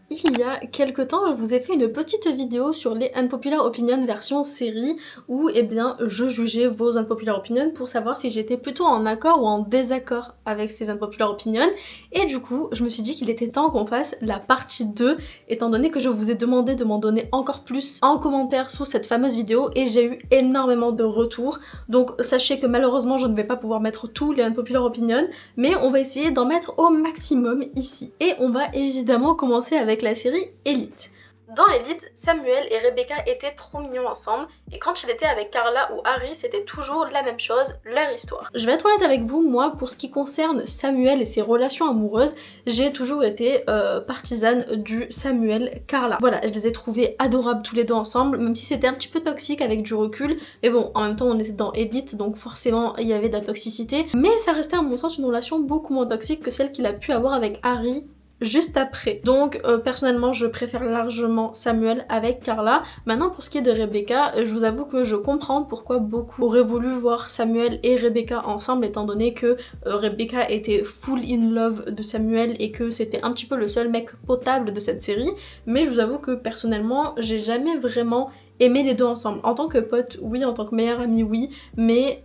Il y a quelque temps, je vous ai fait une petite vidéo sur les Unpopular Opinion version série où eh bien je jugeais vos Unpopular Opinion pour savoir si j'étais plutôt en accord ou en désaccord avec ces Unpopular Opinion, et du coup je me suis dit qu'il était temps qu'on fasse la partie 2 étant donné que je vous ai demandé de m'en donner encore plus en commentaire sous cette fameuse vidéo et j'ai eu énormément de retours, donc sachez que malheureusement je ne vais pas pouvoir mettre tous les Unpopular Opinion, mais on va essayer d'en mettre au maximum ici. Et on va évidemment commencer avec la série Elite. Dans Elite, Samuel et Rebecca étaient trop mignons ensemble, et quand il était avec Carla ou Harry, c'était toujours la même chose, leur histoire. Je vais être honnête avec vous, moi, pour ce qui concerne Samuel et ses relations amoureuses, j'ai toujours été partisane du Samuel-Carla. Voilà, je les ai trouvés adorables tous les deux ensemble, même si c'était un petit peu toxique avec du recul, mais bon, en même temps on était dans Elite, donc forcément il y avait de la toxicité, mais ça restait à mon sens une relation beaucoup moins toxique que celle qu'il a pu avoir avec Harry juste après. Donc personnellement je préfère largement Samuel avec Carla. Maintenant pour ce qui est de Rebecca, je vous avoue que je comprends pourquoi beaucoup auraient voulu voir Samuel et Rebecca ensemble étant donné que Rebecca était full in love de Samuel et que c'était un petit peu le seul mec potable de cette série, mais je vous avoue que personnellement j'ai jamais vraiment aimé les deux ensemble. En tant que pote oui, en tant que meilleure amie oui, mais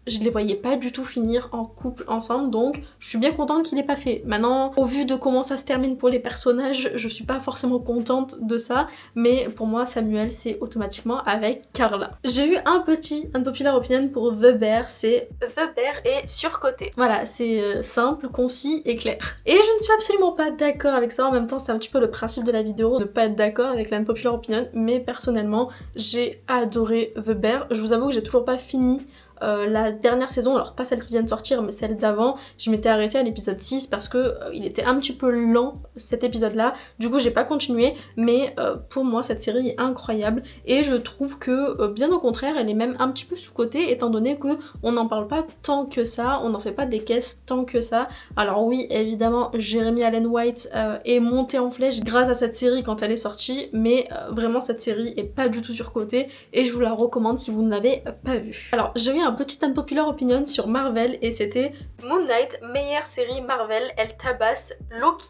je les voyais pas du tout finir en couple ensemble, donc je suis bien contente qu'il ait pas fait. Maintenant, au vu de comment ça se termine pour les personnages, je suis pas forcément contente de ça, mais pour moi Samuel c'est automatiquement avec Carla. J'ai eu un petit unpopular opinion pour The Bear, c'est The Bear est surcoté. Voilà, c'est simple, concis et clair. Et je ne suis absolument pas d'accord avec ça, en même temps c'est un petit peu le principe de la vidéo, de pas être d'accord avec l'unpopular opinion, mais personnellement j'ai adoré The Bear. Je vous avoue que j'ai toujours pas fini la dernière saison, alors pas celle qui vient de sortir mais celle d'avant, je m'étais arrêtée à l'épisode 6 parce que il était un petit peu lent cet épisode là, du coup j'ai pas continué, mais pour moi cette série est incroyable et je trouve que bien au contraire elle est même un petit peu sous-cotée étant donné que on n'en parle pas tant que ça, on n'en fait pas des caisses tant que ça. Alors oui évidemment Jeremy Allen White est monté en flèche grâce à cette série quand elle est sortie, mais vraiment cette série est pas du tout surcotée et je vous la recommande si vous ne l'avez pas vue. Alors j'ai eu un petit unpopular opinion sur Marvel et c'était Moon Knight, meilleure série Marvel, elle tabasse Loki.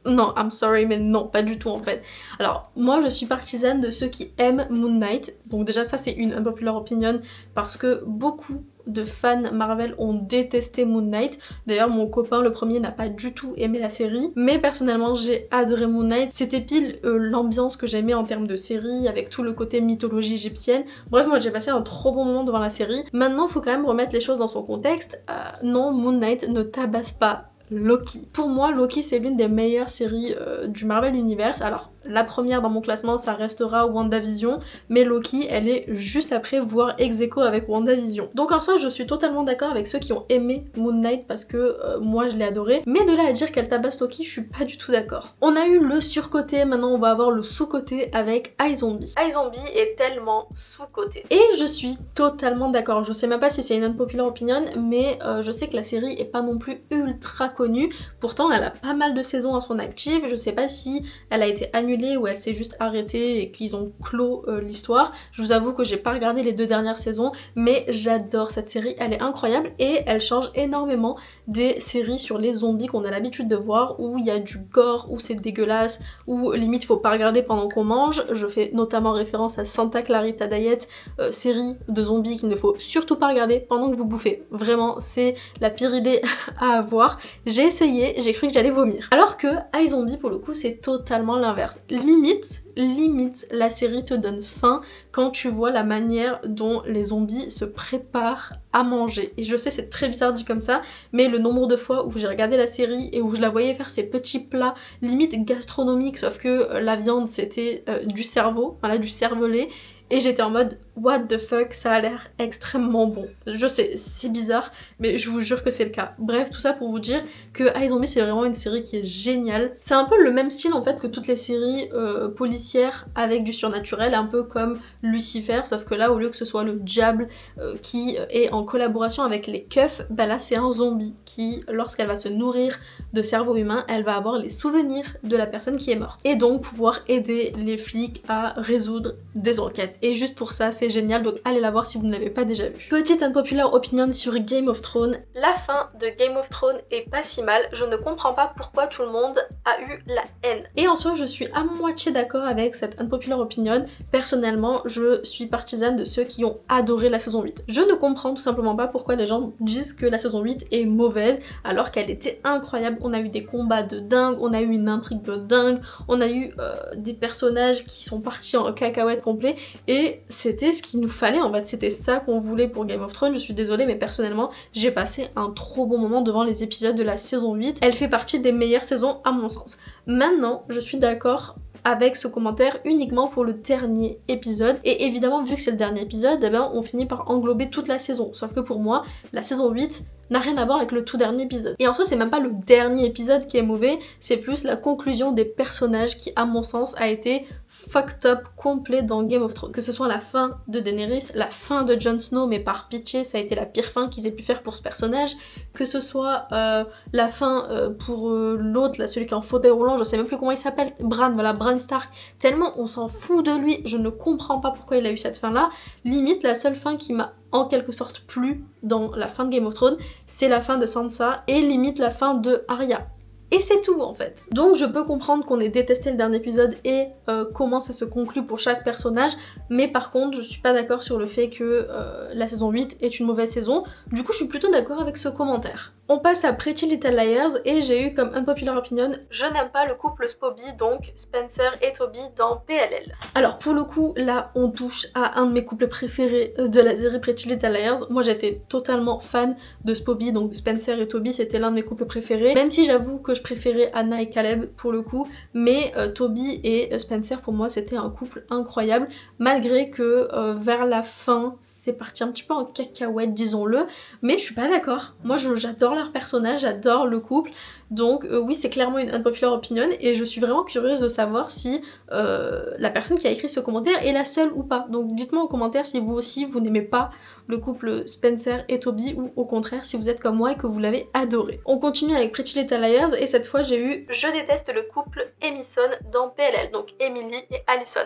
Non, I'm sorry, mais non, pas du tout en fait. Alors, moi je suis partisane de ceux qui aiment Moon Knight, donc déjà ça c'est une unpopular opinion parce que beaucoup de fans Marvel ont détesté Moon Knight. D'ailleurs mon copain le premier n'a pas du tout aimé la série, mais personnellement j'ai adoré Moon Knight. C'était pile l'ambiance que j'aimais en termes de série, avec tout le côté mythologie égyptienne. Bref, moi j'ai passé un trop bon moment devant la série. Maintenant faut quand même remettre les choses dans son contexte. Non, Moon Knight ne tabasse pas Loki. Pour moi, Loki c'est l'une des meilleures séries du Marvel Universe. Alors la première dans mon classement ça restera WandaVision, mais Loki elle est juste après, voire ex aequo avec WandaVision. Donc en soi je suis totalement d'accord avec ceux qui ont aimé Moon Knight parce que moi je l'ai adoré, mais de là à dire qu'elle tabasse Loki je suis pas du tout d'accord. On a eu le surcoté, maintenant on va avoir le sous-coté avec iZombie. iZombie est tellement sous-coté. Et je suis totalement d'accord, je sais même pas si c'est une unpopular opinion, mais je sais que la série est pas non plus ultra connue, pourtant elle a pas mal de saisons à son actif, je sais pas si elle a été annulée ou elle s'est juste arrêtée et qu'ils ont clos l'histoire. Je vous avoue que j'ai pas regardé les 2 dernières saisons, mais j'adore cette série, elle est incroyable et elle change énormément des séries sur les zombies qu'on a l'habitude de voir, où il y a du gore, où c'est dégueulasse, où limite faut pas regarder pendant qu'on mange. Je fais notamment référence à Santa Clarita Diet, série de zombies qu'il ne faut surtout pas regarder pendant que vous bouffez. Vraiment, c'est la pire idée à avoir. J'ai essayé, j'ai cru que j'allais vomir. Alors que iZombie pour le coup c'est totalement l'inverse. Limite, la série te donne faim quand tu vois la manière dont les zombies se préparent à manger. Et je sais c'est très bizarre dit comme ça, mais le nombre de fois où j'ai regardé la série et où je la voyais faire ces petits plats limite gastronomiques, sauf que la viande c'était du cerveau, voilà du cervelet, et j'étais en mode what the fuck, ça a l'air extrêmement bon. Je sais, c'est bizarre, mais je vous jure que c'est le cas. Bref, tout ça pour vous dire que iZombie c'est vraiment une série qui est géniale. C'est un peu le même style en fait que toutes les séries policières avec du surnaturel, un peu comme Lucifer, sauf que là au lieu que ce soit le diable qui est en collaboration avec les keufs, bah là c'est un zombie qui, lorsqu'elle va se nourrir de cerveau humain, elle va avoir les souvenirs de la personne qui est morte. Et donc pouvoir aider les flics à résoudre des enquêtes. Et juste pour ça, c'est c'est génial, donc allez la voir si vous ne l'avez pas déjà vue. Petite unpopular opinion sur Game of Thrones. La fin de Game of Thrones est pas si mal, je ne comprends pas pourquoi tout le monde a eu la haine. Et en soi, je suis à moitié d'accord avec cette unpopular opinion. Personnellement, je suis partisane de ceux qui ont adoré la saison 8. Je ne comprends tout simplement pas pourquoi les gens disent que la saison 8 est mauvaise alors qu'elle était incroyable. On a eu des combats de dingue, on a eu une intrigue de dingue, on a eu des personnages qui sont partis en cacahuète complet et c'était ce qu'il nous fallait en fait, c'était ça qu'on voulait pour Game of Thrones. Je suis désolée mais personnellement j'ai passé un trop bon moment devant les épisodes de la saison 8. Elle fait partie des meilleures saisons à mon sens. Maintenant, je suis d'accord avec ce commentaire uniquement pour le dernier épisode. Et évidemment, vu que c'est le dernier épisode, eh ben, on finit par englober toute la saison. Sauf que pour moi, la saison 8 n'a rien à voir avec le tout dernier épisode. Et en soi, c'est même pas le dernier épisode qui est mauvais, c'est plus la conclusion des personnages qui, à mon sens, a été fucked up complet dans Game of Thrones. Que ce soit la fin de Daenerys, la fin de Jon Snow, mais par pitié, ça a été la pire fin qu'ils aient pu faire pour ce personnage. Que ce soit la fin pour l'autre, là, celui qui est en fauteuil roulant, je sais même plus comment il s'appelle, Bran, voilà, Bran Stark. Tellement on s'en fout de lui, je ne comprends pas pourquoi il a eu cette fin-là. Limite, la seule fin qui m'a en quelque sorte plu dans la fin de Game of Thrones, c'est la fin de Sansa et limite la fin de Arya. Et c'est tout en fait. Donc je peux comprendre qu'on ait détesté le dernier épisode et comment ça se conclut pour chaque personnage, mais par contre je suis pas d'accord sur le fait que la saison 8 est une mauvaise saison. Du coup je suis plutôt d'accord avec ce commentaire. On passe à Pretty Little Liars et j'ai eu comme unpopular opinion, je n'aime pas le couple Spoby, donc Spencer et Toby dans PLL. Alors pour le coup là on touche à un de mes couples préférés de la série Pretty Little Liars. Moi j'étais totalement fan de Spoby, donc Spencer et Toby c'était l'un de mes couples préférés, même si j'avoue que je préférais Anna et Caleb pour le coup, mais Toby et Spencer pour moi c'était un couple incroyable, malgré que vers la fin c'est parti un petit peu en cacahuète disons-le, mais je suis pas d'accord. Moi j'adore leur personnage, j'adore le couple, donc oui c'est clairement une unpopular opinion et je suis vraiment curieuse de savoir si la personne qui a écrit ce commentaire est la seule ou pas. Donc dites-moi en commentaire si vous aussi vous n'aimez pas le couple Spencer et Toby ou au contraire si vous êtes comme moi et que vous l'avez adoré. On continue avec Pretty Little Liars et cette fois j'ai eu je déteste le couple Emison dans PLL, donc Emily et Allison.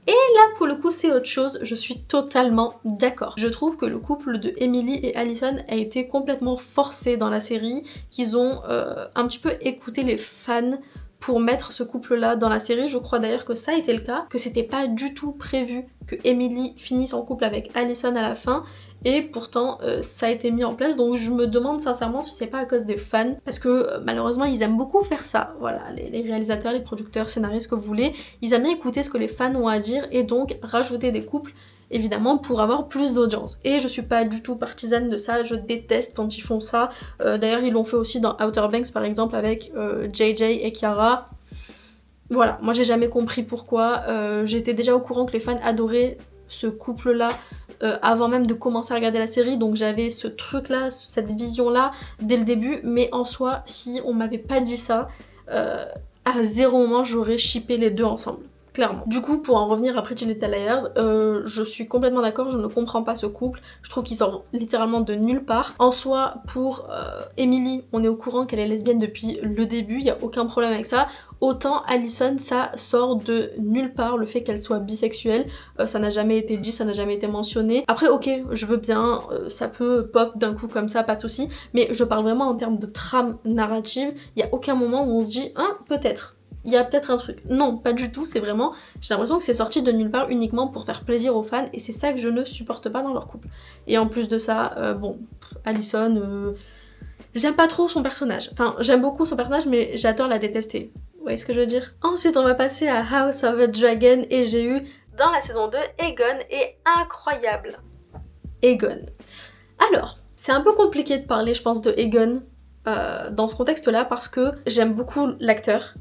Et là pour le coup c'est autre chose, je suis totalement d'accord. Je trouve que le couple de Emily et Allison a été complètement forcé dans la série, qu'ils ont un petit peu écouté les fans pour mettre ce couple-là dans la série. Je crois d'ailleurs que ça a été le cas, que c'était pas du tout prévu que Emily finisse en couple avec Allison à la fin, et pourtant ça a été mis en place, donc je me demande sincèrement si c'est pas à cause des fans, parce que malheureusement ils aiment beaucoup faire ça, voilà, les réalisateurs, les producteurs, scénaristes, que vous voulez, ils aiment bien écouter ce que les fans ont à dire et donc rajouter des couples, évidemment pour avoir plus d'audience. Et je suis pas du tout partisane de ça, je déteste quand ils font ça. D'ailleurs ils l'ont fait aussi dans Outer Banks par exemple avec JJ et Kiara. Voilà, moi j'ai jamais compris pourquoi, j'étais déjà au courant que les fans adoraient ce couple-là avant même de commencer à regarder la série, donc j'avais ce truc-là, cette vision-là dès le début, mais en soi, si on m'avait pas dit ça, à zéro moment j'aurais shippé les deux ensemble. Clairement. Du coup, pour en revenir à Pretty Little Liars, je suis complètement d'accord, je ne comprends pas ce couple. Je trouve qu'il sort littéralement de nulle part. En soi, pour Emily, on est au courant qu'elle est lesbienne depuis le début, il n'y a aucun problème avec ça. Autant Allison, ça sort de nulle part, le fait qu'elle soit bisexuelle, ça n'a jamais été dit, ça n'a jamais été mentionné. Après, ok, je veux bien, ça peut pop d'un coup comme ça, pas de soucis, mais je parle vraiment en termes de trame narrative, il n'y a aucun moment où on se dit, hein, peut-être. Il y a peut-être un truc. Non, pas du tout, c'est vraiment... J'ai l'impression que c'est sorti de nulle part uniquement pour faire plaisir aux fans et c'est ça que je ne supporte pas dans leur couple. Et en plus de ça, bon, Allison, j'aime pas trop son personnage. Enfin, j'aime beaucoup son personnage mais j'adore la détester. Vous voyez ce que je veux dire? Ensuite, on va passer à House of a Dragon et j'ai eu, dans la saison 2, Aegon est incroyable. Aegon. Alors, c'est un peu compliqué de parler, je pense, de Aegon dans ce contexte-là parce que j'aime beaucoup l'acteur.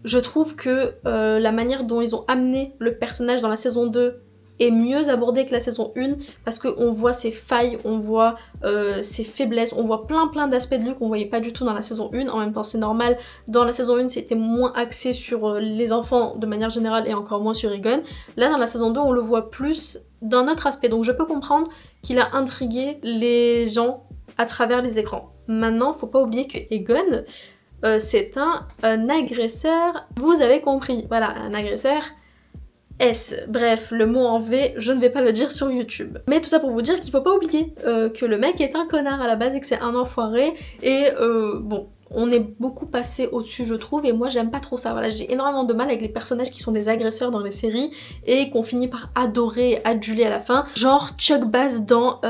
Je trouve que la manière dont ils ont amené le personnage dans la saison 2 est mieux abordée que la saison 1 parce qu'on voit ses failles, on voit ses faiblesses, on voit plein d'aspects de lui qu'on voyait pas du tout dans la saison 1. En même temps c'est normal, dans la saison 1 c'était moins axé sur les enfants de manière générale et encore moins sur Aegon. Là dans la saison 2 on le voit plus d'un autre aspect, donc je peux comprendre qu'il a intrigué les gens à travers les écrans. Maintenant faut pas oublier que Aegon c'est un agresseur, vous avez compris, voilà, un agresseur S. Bref, le mot en V, je ne vais pas le dire sur YouTube. Mais tout ça pour vous dire qu'il faut pas oublier que le mec est un connard à la base et que c'est un enfoiré, et bon, on est beaucoup passé au-dessus je trouve, et moi j'aime pas trop ça. Voilà, j'ai énormément de mal avec les personnages qui sont des agresseurs dans les séries et qu'on finit par adorer et aduler à la fin, genre Chuck Bass dans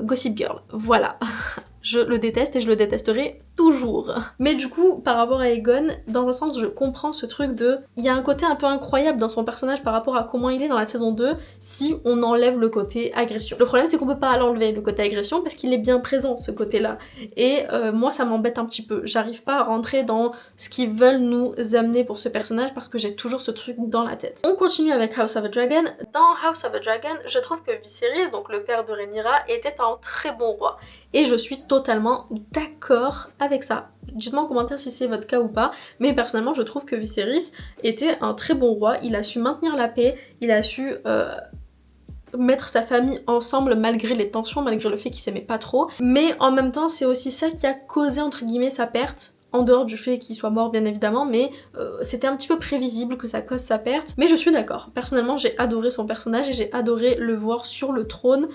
Gossip Girl, voilà. Je le déteste et je le détesterai toujours. Mais du coup, par rapport à Egon, dans un sens, je comprends ce truc de... Il y a un côté un peu incroyable dans son personnage par rapport à comment il est dans la saison 2 si on enlève le côté agression. Le problème, c'est qu'on peut pas l'enlever, le côté agression, parce qu'il est bien présent, ce côté-là. Et moi, ça m'embête un petit peu. J'arrive pas à rentrer dans ce qu'ils veulent nous amener pour ce personnage parce que j'ai toujours ce truc dans la tête. On continue avec House of a Dragon. Dans House of a Dragon, je trouve que Viserys, donc le père de Rhaenyra, était un très bon roi. Et je suis totalement d'accord avec ça. Dites-moi en commentaire si c'est votre cas ou pas, mais personnellement je trouve que Viserys était un très bon roi, il a su maintenir la paix, il a su mettre sa famille ensemble malgré les tensions, malgré le fait qu'ils s'aimaient pas trop, mais en même temps c'est aussi ça qui a causé entre guillemets sa perte, en dehors du fait qu'il soit mort bien évidemment, mais c'était un petit peu prévisible que ça cause sa perte. Mais je suis d'accord, personnellement j'ai adoré son personnage et j'ai adoré le voir sur le trône,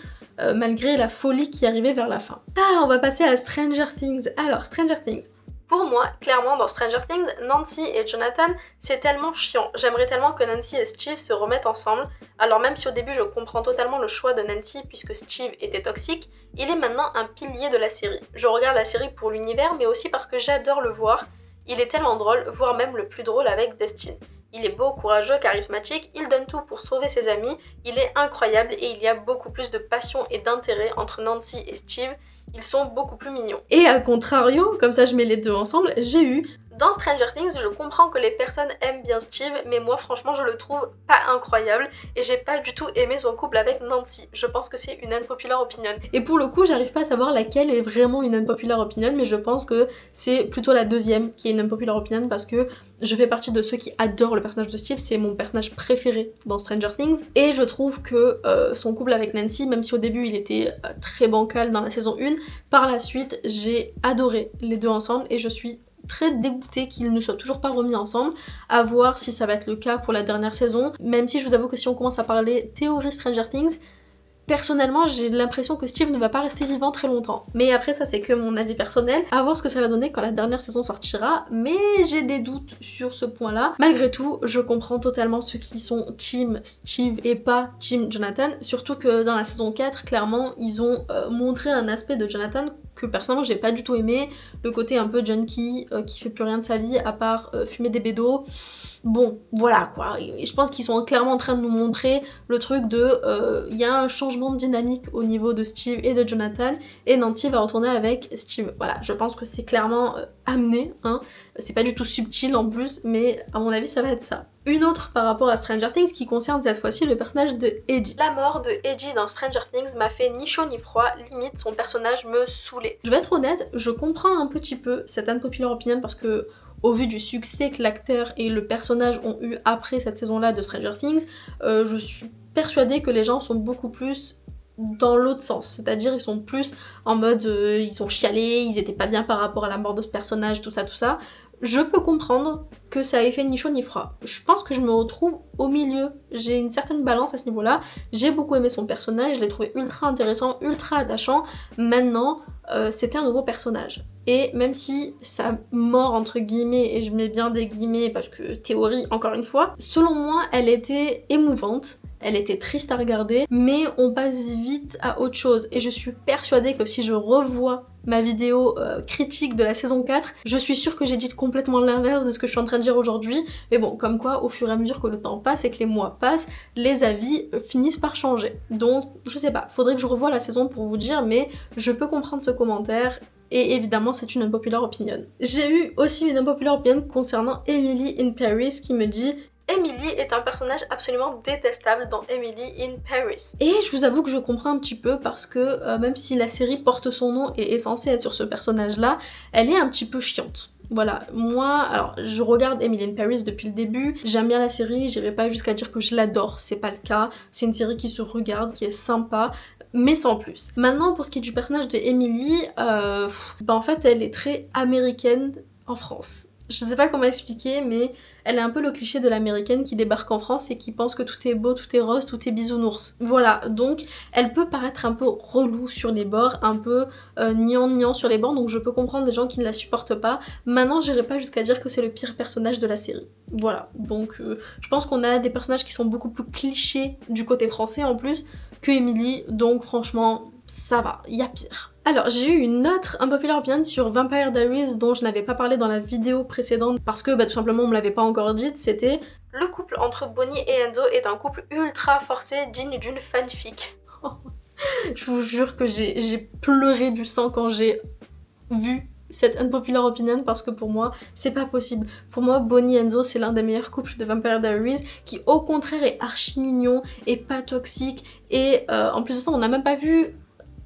malgré la folie qui arrivait vers la fin. Ah, on va passer à Stranger Things. Alors, Stranger Things. Pour moi, clairement, dans Stranger Things, Nancy et Jonathan, c'est tellement chiant. J'aimerais tellement que Nancy et Steve se remettent ensemble. Alors même si au début je comprends totalement le choix de Nancy puisque Steve était toxique, il est maintenant un pilier de la série. Je regarde la série pour l'univers, mais aussi parce que j'adore le voir. Il est tellement drôle, voire même le plus drôle avec Destin. Il est beau, courageux, charismatique, il donne tout pour sauver ses amis, il est incroyable et il y a beaucoup plus de passion et d'intérêt entre Nancy et Steve. Ils sont beaucoup plus mignons. Et à contrario, comme ça je mets les deux ensemble, j'ai eu... Dans Stranger Things, je comprends que les personnes aiment bien Steve, mais moi franchement je le trouve pas incroyable et j'ai pas du tout aimé son couple avec Nancy. Je pense que c'est une unpopular opinion. Et pour le coup, j'arrive pas à savoir laquelle est vraiment une unpopular opinion, mais je pense que c'est plutôt la deuxième qui est une unpopular opinion parce que je fais partie de ceux qui adorent le personnage de Steve, c'est mon personnage préféré dans Stranger Things, et je trouve que son couple avec Nancy, même si au début il était très bancal dans la saison 1, par la suite j'ai adoré les deux ensemble et je suis très dégoûtée qu'ils ne soient toujours pas remis ensemble, à voir si ça va être le cas pour la dernière saison, même si je vous avoue que si on commence à parler théorie Stranger Things, personnellement, j'ai l'impression que Steve ne va pas rester vivant très longtemps. Mais après, ça c'est que mon avis personnel, à voir ce que ça va donner quand la dernière saison sortira, mais j'ai des doutes sur ce point-là. Malgré tout, je comprends totalement ceux qui sont team Steve et pas team Jonathan, surtout que dans la saison 4, clairement, ils ont montré un aspect de Jonathan que personnellement j'ai pas du tout aimé, le côté un peu junkie qui fait plus rien de sa vie à part fumer des bédos. Bon, voilà quoi, et je pense qu'ils sont clairement en train de nous montrer le truc de il y a un changement de dynamique au niveau de Steve et de Jonathan, et Nancy va retourner avec Steve. Voilà, je pense que c'est clairement amené, hein, c'est pas du tout subtil en plus, mais à mon avis ça va être ça. Une autre par rapport à Stranger Things qui concerne cette fois-ci le personnage de Eddie. La mort de Eddie dans Stranger Things m'a fait ni chaud ni froid, limite son personnage me saoulait. Je vais être honnête, je comprends un petit peu cette unpopular opinion parce que au vu du succès que l'acteur et le personnage ont eu après cette saison-là de Stranger Things, je suis persuadée que les gens sont beaucoup plus dans l'autre sens, c'est-à-dire ils sont plus en mode ils ont chialé, ils étaient pas bien par rapport à la mort de ce personnage, tout ça. Je peux comprendre que ça ait fait ni chaud ni froid. Je pense que je me retrouve au milieu. J'ai une certaine balance à ce niveau-là. J'ai beaucoup aimé son personnage, je l'ai trouvé ultra intéressant, ultra attachant. Maintenant, c'était un nouveau personnage. Et même si sa mort, entre guillemets, et je mets bien des guillemets parce que théorie, encore une fois, selon moi, elle était émouvante. Elle était triste à regarder, mais on passe vite à autre chose. Et je suis persuadée que si je revois ma vidéo critique de la saison 4, je suis sûre que j'ai dit complètement l'inverse de ce que je suis en train de dire aujourd'hui. Mais bon, comme quoi, au fur et à mesure que le temps passe et que les mois passent, les avis finissent par changer. Donc, je sais pas, faudrait que je revoie la saison pour vous dire, mais je peux comprendre ce commentaire. Et évidemment, c'est une unpopular opinion. J'ai eu aussi une unpopular opinion concernant Emily in Paris qui me dit Emily est un personnage absolument détestable dans Emily in Paris. Et je vous avoue que je comprends un petit peu parce que même si la série porte son nom et est censée être sur ce personnage-là, elle est un petit peu chiante. Voilà, moi, alors je regarde Emily in Paris depuis le début, j'aime bien la série, j'irai pas jusqu'à dire que je l'adore, c'est pas le cas, c'est une série qui se regarde, qui est sympa, mais sans plus. Maintenant, pour ce qui est du personnage de Emily, en fait elle est très américaine en France. Je sais pas comment expliquer, mais elle est un peu le cliché de l'américaine qui débarque en France et qui pense que tout est beau, tout est rose, tout est bisounours. Voilà, donc elle peut paraître un peu relou sur les bords, un peu niant sur les bords, donc je peux comprendre les gens qui ne la supportent pas. Maintenant, j'irai pas jusqu'à dire que c'est le pire personnage de la série. Voilà, donc je pense qu'on a des personnages qui sont beaucoup plus clichés du côté français en plus que Emily, donc franchement, ça va, il y a pire. Alors, j'ai eu une autre unpopular opinion sur Vampire Diaries dont je n'avais pas parlé dans la vidéo précédente parce que tout simplement on me l'avait pas encore dite, c'était le couple entre Bonnie et Enzo est un couple ultra forcé digne d'une fanfic. Je vous jure que j'ai pleuré du sang quand j'ai vu cette unpopular opinion parce que pour moi c'est pas possible. Pour moi Bonnie et Enzo c'est l'un des meilleurs couples de Vampire Diaries qui au contraire est archi mignon et pas toxique et en plus de ça on n'a même pas vu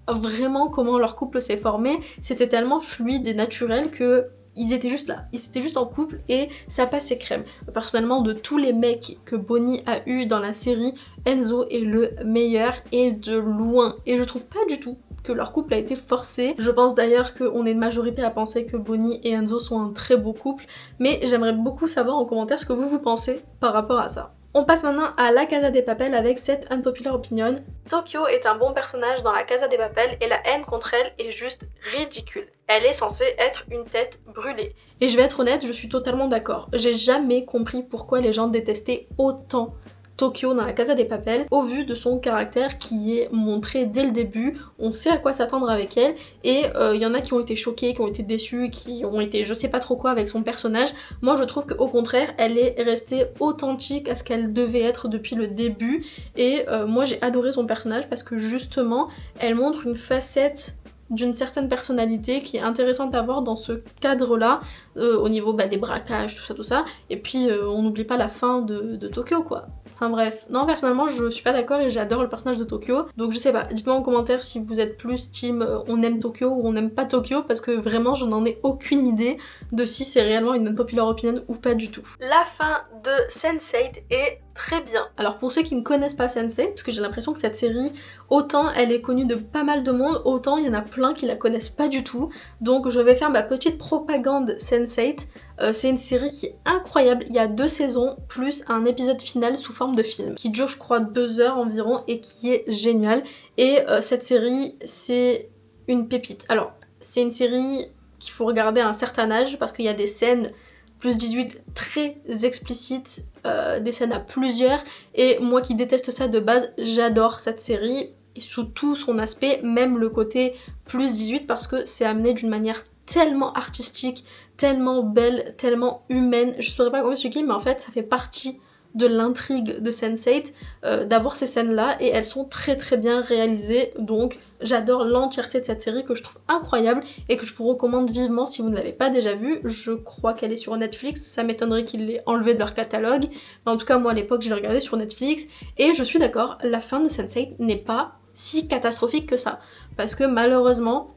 vraiment comment leur couple s'est formé, c'était tellement fluide et naturel que ils étaient juste là, ils étaient juste en couple et ça passait crème. Personnellement, de tous les mecs que Bonnie a eu dans la série, Enzo est le meilleur et de loin. Et je trouve pas du tout que leur couple a été forcé. Je pense d'ailleurs qu'on est une majorité à penser que Bonnie et Enzo sont un très beau couple, mais j'aimerais beaucoup savoir en commentaire ce que vous pensez par rapport à ça. On passe maintenant à La Casa de Papel avec cette unpopular opinion. Tokyo est un bon personnage dans La Casa de Papel et la haine contre elle est juste ridicule. Elle est censée être une tête brûlée. Et je vais être honnête, je suis totalement d'accord. J'ai jamais compris pourquoi les gens détestaient autant Tokyo dans La Casa de Papel, au vu de son caractère qui est montré dès le début, on sait à quoi s'attendre avec elle, et y en a qui ont été choqués, qui ont été déçus, qui ont été je sais pas trop quoi avec son personnage. Moi je trouve qu'au contraire, elle est restée authentique à ce qu'elle devait être depuis le début, et moi j'ai adoré son personnage parce que justement, elle montre une facette d'une certaine personnalité qui est intéressante à voir dans ce cadre-là, au niveau des braquages, tout ça, et puis on n'oublie pas la fin de Tokyo quoi. Enfin bref, non personnellement je suis pas d'accord et j'adore le personnage de Tokyo, donc je sais pas, dites-moi en commentaire si vous êtes plus team on aime Tokyo ou on n'aime pas Tokyo parce que vraiment je n'en ai aucune idée de si c'est réellement une unpopular opinion ou pas du tout. La fin de Sense8 est très bien. Alors pour ceux qui ne connaissent pas Sense8, parce que j'ai l'impression que cette série, autant elle est connue de pas mal de monde, autant il y en a plein qui la connaissent pas du tout, donc je vais faire ma petite propagande Sense8. C'est une série qui est incroyable, il y a 2 saisons plus un épisode final sous forme de film qui dure je crois 2 heures environ et qui est génial, et cette série c'est une pépite. Alors c'est une série qu'il faut regarder à un certain âge parce qu'il y a des scènes plus 18 très explicites, des scènes à plusieurs, et moi qui déteste ça de base, j'adore cette série et sous tout son aspect, même le côté plus 18 parce que c'est amené d'une manière tellement artistique, tellement belle, tellement humaine, je saurais pas comment expliquer mais en fait ça fait partie de l'intrigue de Sense8 d'avoir ces scènes là et elles sont très très bien réalisées, donc j'adore l'entièreté de cette série que je trouve incroyable et que je vous recommande vivement si vous ne l'avez pas déjà vue. Je crois qu'elle est sur Netflix, ça m'étonnerait qu'ils l'aient enlevée de leur catalogue, mais en tout cas moi à l'époque je l'ai regardée sur Netflix et je suis d'accord, la fin de Sense8 n'est pas si catastrophique que ça, parce que malheureusement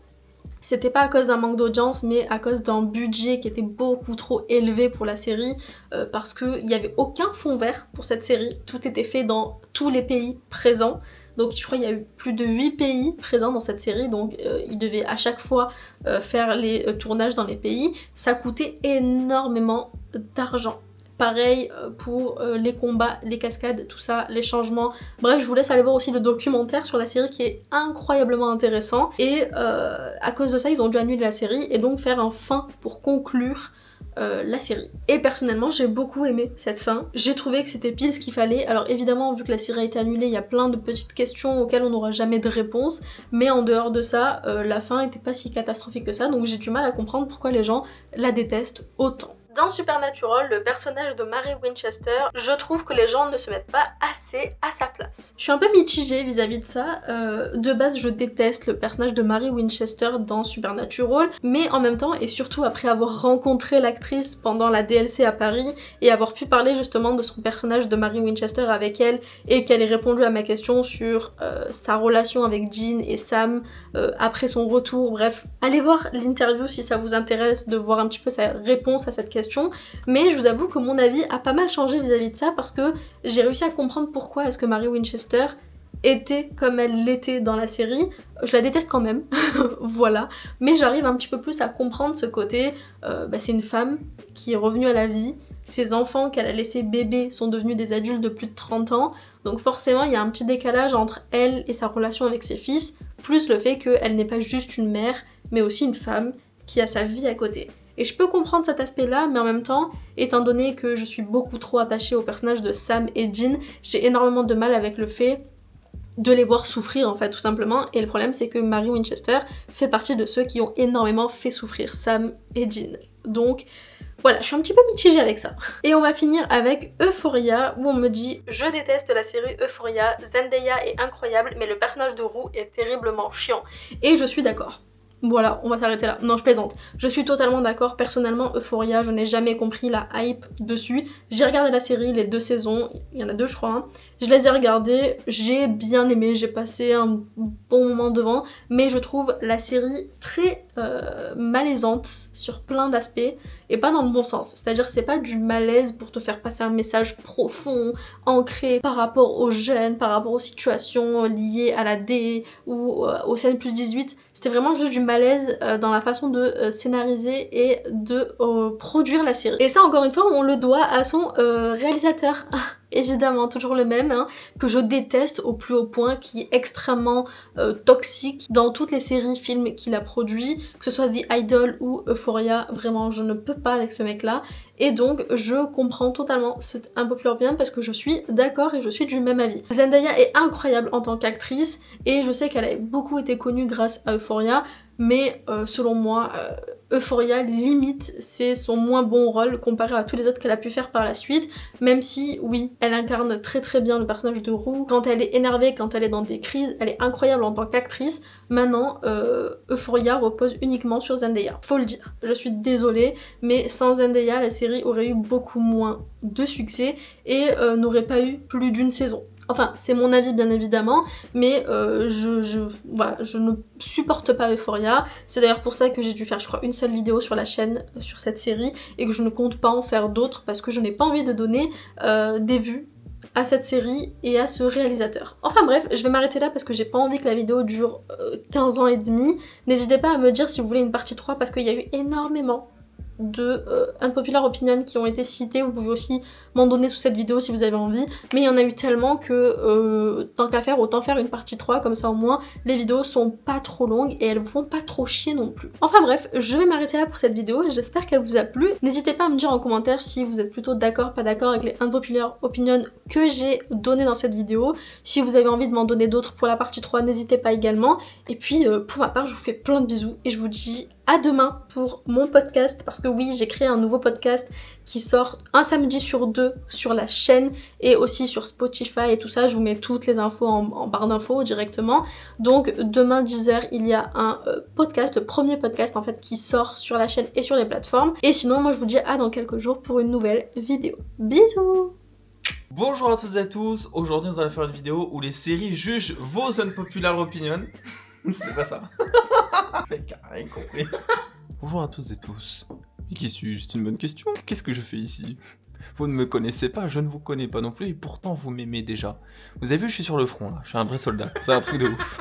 c'était pas à cause d'un manque d'audience mais à cause d'un budget qui était beaucoup trop élevé pour la série, parce qu'il n'y avait aucun fond vert pour cette série, tout était fait dans tous les pays présents. Donc je crois qu'il y a eu plus de 8 pays présents dans cette série, donc ils devaient à chaque fois faire les tournages dans les pays. Ça coûtait énormément d'argent. Pareil pour les combats, les cascades, tout ça, les changements. Bref, je vous laisse aller voir aussi le documentaire sur la série qui est incroyablement intéressant. Et à cause de ça, ils ont dû annuler la série et donc faire un fin pour conclure la série. Et personnellement, j'ai beaucoup aimé cette fin. J'ai trouvé que c'était pile ce qu'il fallait. Alors évidemment, vu que la série a été annulée, il y a plein de petites questions auxquelles on n'aura jamais de réponse. Mais en dehors de ça, la fin était pas si catastrophique que ça. Donc j'ai du mal à comprendre pourquoi les gens la détestent autant. Dans Supernatural, le personnage de Mary Winchester, je trouve que les gens ne se mettent pas assez à sa place. Je suis un peu mitigée vis-à-vis de ça. De base, je déteste le personnage de Mary Winchester dans Supernatural, mais en même temps, et surtout après avoir rencontré l'actrice pendant la DLC à Paris, et avoir pu parler justement de son personnage de Mary Winchester avec elle, et qu'elle ait répondu à ma question sur sa relation avec Jean et Sam après son retour, bref. Allez voir l'interview si ça vous intéresse de voir un petit peu sa réponse à cette question. Mais je vous avoue que mon avis a pas mal changé vis-à-vis de ça parce que j'ai réussi à comprendre pourquoi est-ce que Mary Winchester était comme elle l'était dans la série. Je la déteste quand même, voilà. Mais j'arrive un petit peu plus à comprendre ce côté, c'est une femme qui est revenue à la vie, ses enfants qu'elle a laissés bébés sont devenus des adultes de plus de 30 ans, donc forcément il y a un petit décalage entre elle et sa relation avec ses fils, plus le fait qu'elle n'est pas juste une mère, mais aussi une femme qui a sa vie à côté. Et je peux comprendre cet aspect-là, mais en même temps, étant donné que je suis beaucoup trop attachée aux personnages de Sam et Dean, j'ai énormément de mal avec le fait de les voir souffrir en fait tout simplement, et le problème c'est que Mary Winchester fait partie de ceux qui ont énormément fait souffrir Sam et Dean. Donc voilà, je suis un petit peu mitigée avec ça. Et on va finir avec Euphoria, où on me dit « Je déteste la série Euphoria, Zendaya est incroyable, mais le personnage de Rue est terriblement chiant. » Et je suis d'accord. Voilà, on va s'arrêter là. Non, je plaisante. Je suis totalement d'accord. Personnellement, Euphoria, je n'ai jamais compris la hype dessus. J'ai regardé la série, les 2 saisons, il y en a 2 je crois, hein. Je les ai regardées, j'ai bien aimé, j'ai passé un bon moment devant, mais je trouve la série très malaisante sur plein d'aspects, et pas dans le bon sens. C'est-à-dire que c'est pas du malaise pour te faire passer un message profond, ancré par rapport aux jeunes, par rapport aux situations liées à la D ou aux scènes plus 18. C'était vraiment juste du malaise dans la façon de scénariser et de produire la série. Et ça, encore une fois, on le doit à son réalisateur. Évidemment, toujours le même, hein, que je déteste au plus haut point, qui est extrêmement toxique dans toutes les séries, films qu'il a produits, que ce soit The Idol ou Euphoria, vraiment je ne peux pas avec ce mec-là, et donc je comprends totalement cet unpopular opinion parce que je suis d'accord et je suis du même avis. Zendaya est incroyable en tant qu'actrice, et je sais qu'elle a beaucoup été connue grâce à Euphoria, mais selon moi, Euphoria, limite, c'est son moins bon rôle comparé à tous les autres qu'elle a pu faire par la suite, même si, oui, elle incarne très très bien le personnage de Rue. Quand elle est énervée, quand elle est dans des crises, elle est incroyable en tant qu'actrice. Maintenant, Euphoria repose uniquement sur Zendaya, faut le dire. Je suis désolée, mais sans Zendaya, la série aurait eu beaucoup moins de succès et n'aurait pas eu plus d'une saison. Enfin, c'est mon avis bien évidemment, mais voilà, je ne supporte pas Euphoria. C'est d'ailleurs pour ça que j'ai dû faire, je crois, une seule vidéo sur la chaîne sur cette série et que je ne compte pas en faire d'autres parce que je n'ai pas envie de donner des vues à cette série et à ce réalisateur. Enfin bref, je vais m'arrêter là parce que j'ai pas envie que la vidéo dure 15 ans et demi. N'hésitez pas à me dire si vous voulez une partie 3 parce qu'il y a eu énormément de unpopular opinion qui ont été cités. Vous pouvez aussi m'en donner sous cette vidéo si vous avez envie, mais il y en a eu tellement que tant qu'à faire, autant faire une partie 3, comme ça au moins les vidéos sont pas trop longues et elles vous font pas trop chier non plus. Enfin bref, je vais m'arrêter là pour cette vidéo, j'espère qu'elle vous a plu. N'hésitez pas à me dire en commentaire si vous êtes plutôt d'accord, pas d'accord avec les unpopular opinion que j'ai donné dans cette vidéo. Si vous avez envie de m'en donner d'autres pour la partie 3, n'hésitez pas également. Et puis pour ma part, je vous fais plein de bisous et je vous dis à demain pour mon podcast, parce que oui, j'ai créé un nouveau podcast qui sort un samedi sur 2 sur la chaîne et aussi sur Spotify et tout ça. Je vous mets toutes les infos en barre d'infos directement. Donc demain 10h, il y a un podcast, le premier podcast en fait qui sort sur la chaîne et sur les plateformes. Et sinon, moi je vous dis à dans quelques jours pour une nouvelle vidéo. Bisous! Bonjour à toutes et à tous, aujourd'hui nous allons faire une vidéo où les séries jugent vos unpopular opinions. C'était pas ça. Mec, a rien compris. Bonjour à toutes et tous. Mais qui suis-je? C'est une bonne question. Qu'est-ce que je fais ici? Vous ne me connaissez pas, je ne vous connais pas non plus, et pourtant vous m'aimez déjà. Vous avez vu, je suis sur le front là, je suis un vrai soldat, c'est un truc de ouf.